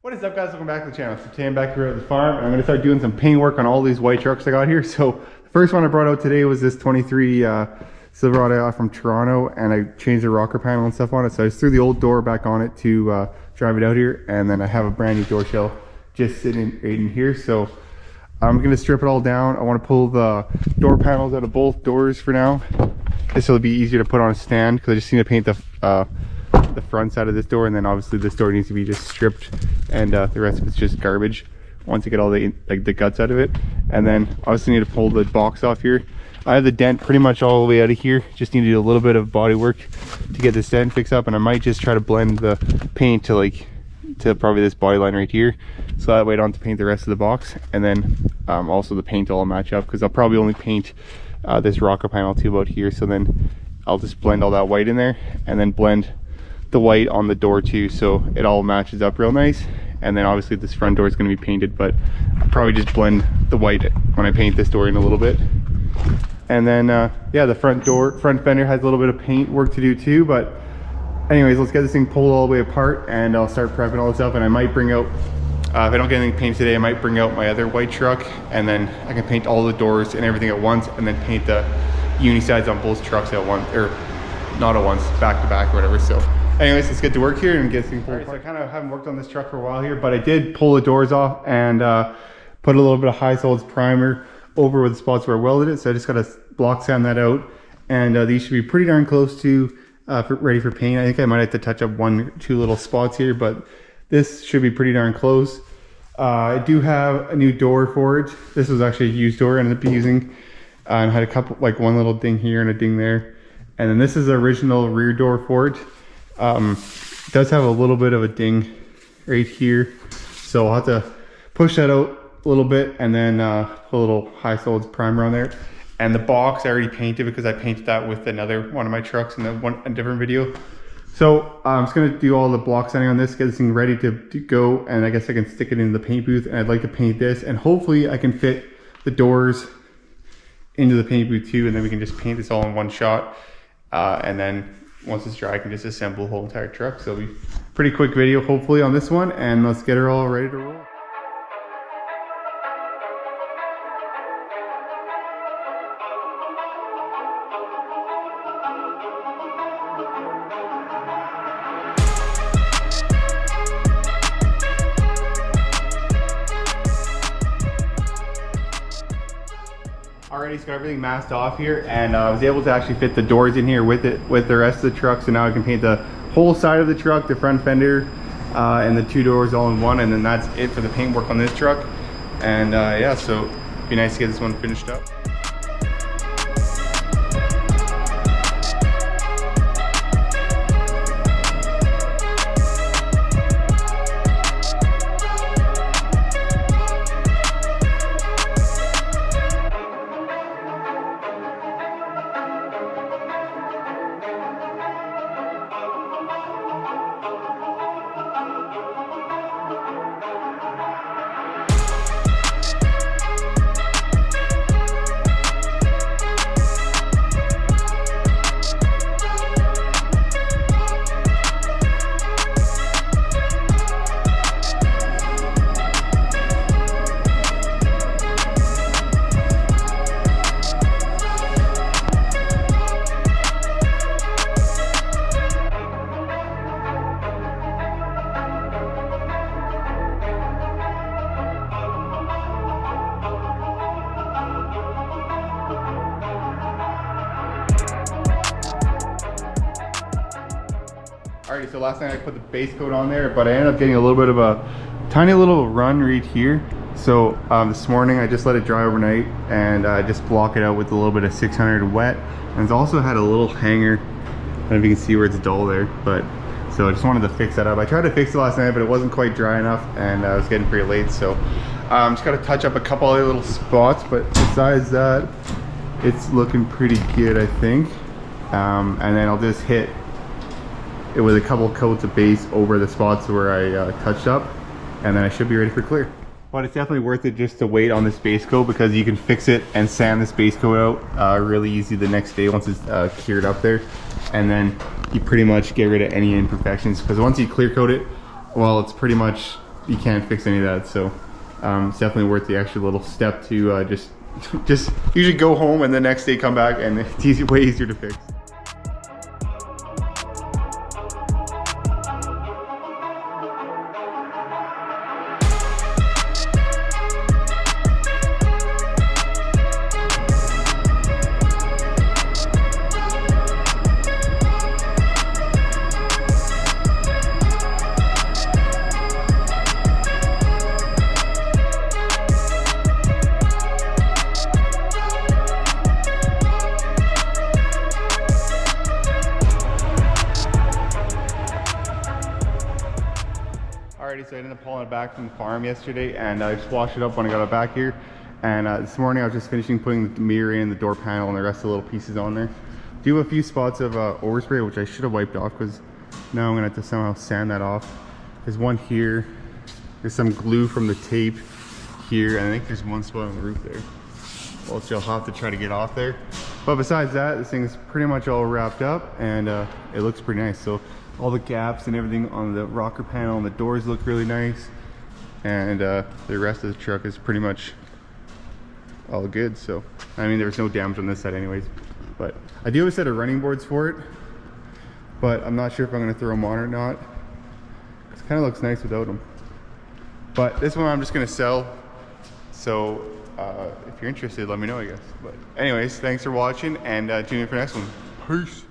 What is up, guys? Welcome back to the channel. So today I'm back here at the farm and I'm going to start doing some paint work on all these white trucks I got here. So the first one I brought out today was this 23 Silverado from Toronto, and I changed the rocker panel and stuff on it. So I just threw the old door back on it to drive it out here, and then I have a brand new door shell just sitting right in here. So I'm going to strip it all down. I want to pull the door panels out of both doors for now. This will be easier to put on a stand because I just need to paint the front side of this door, and then obviously this door needs to be just stripped, and the rest of it's just garbage once I get all the guts out of it. And then obviously need to pull the box off here. I have the dent pretty much all the way out of here, just need to do a little bit of body work to get this dent fixed up, and I might just try to blend the paint to probably this body line right here, so that way I don't have to paint the rest of the box. And then also the paint will match up because I'll probably only paint this rocker panel to about here, so then I'll just blend all that white in there and then blend the white on the door too, so it all matches up real nice. And then obviously this front door is going to be painted, but I'll probably just blend the white when I paint this door in a little bit. And then yeah, the front fender has a little bit of paint work to do too. But anyways, let's get this thing pulled all the way apart and I'll start prepping all this up. And I might bring out, if I don't get anything painted today, I might bring out my other white truck, and then I can paint all the doors and everything at once, and then paint the uni sides on both trucks at once, or not at once, back to back or whatever. So anyways, let's get to work here and get things pulled apart. So I kind of haven't worked on this truck for a while here, but I did pull the doors off and put a little bit of high solids primer over with the spots where I welded it. So I just got to block sand that out, and these should be pretty darn close to ready for paint. I think I might have to touch up 1 or 2 little spots here, but this should be pretty darn close. I do have a new door for it. This was actually a used door I ended up using, and had a couple, like one little ding here and a ding there. And then this is the original rear door for it. It does have a little bit of a ding right here, so I'll have to push that out a little bit and then put a little high solids primer on there. And the box I already painted because I painted that with another one of my trucks in a different video. So I'm just gonna do all the block sanding on this, get this thing ready to go, and I guess I can stick it in the paint booth. And I'd like to paint this, and hopefully I can fit the doors into the paint booth too, and then we can just paint this all in one shot. And then once it's dry, I can just assemble the whole entire truck. So it'll be a pretty quick video hopefully on this one, and let's get her all ready to roll. Already got everything masked off here, and I was able to actually fit the doors in here with the rest of the truck. So now I can paint the whole side of the truck, the front fender, and the 2 doors all in one, and then that's it for the paint work on this truck. And yeah, so it'd be nice to get this one finished up. Alrighty, so last night I put the base coat on there, but I ended up getting a little bit of a tiny little run right here. So this morning I just let it dry overnight, and I just block it out with a little bit of 600 wet. And it's also had a little hanger. I don't know if you can see where it's dull there, but so I just wanted to fix that up. I tried to fix it last night, but it wasn't quite dry enough, and I was getting pretty late. So just got to touch up a couple other little spots, but besides that, it's looking pretty good, I think. And then I'll just hit it with a couple coats of base over the spots where I touched up, and then I should be ready for clear. But it's definitely worth it just to wait on this base coat, because you can fix it and sand this base coat out really easy the next day once it's cured up there. And then you pretty much get rid of any imperfections, because once you clear coat it, well, it's pretty much you can't fix any of that. So it's definitely worth the extra little step to just usually go home and the next day come back, and it's way easier to fix. Alrighty, so I ended up hauling it back from the farm yesterday, and I just washed it up when I got it back here. And this morning I was just finishing putting the mirror in, the door panel, and the rest of the little pieces on there. Do have a few spots of overspray, which I should have wiped off, because now I'm gonna have to somehow sand that off. There's one here. There's some glue from the tape here, and I think there's one spot on the roof there. Well, so I'll have to try to get off there. But besides that, this thing is pretty much all wrapped up, and it looks pretty nice. So all the gaps and everything on the rocker panel and the doors look really nice, and the rest of the truck is pretty much all good. So I mean, there was no damage on this side anyways, but I do have a set of running boards for it, but I'm not sure if I'm going to throw them on or not. It kind of looks nice without them, but this one I'm just going to sell. So if you're interested, let me know, I guess. But anyways, thanks for watching, and tune in for the next one. Peace.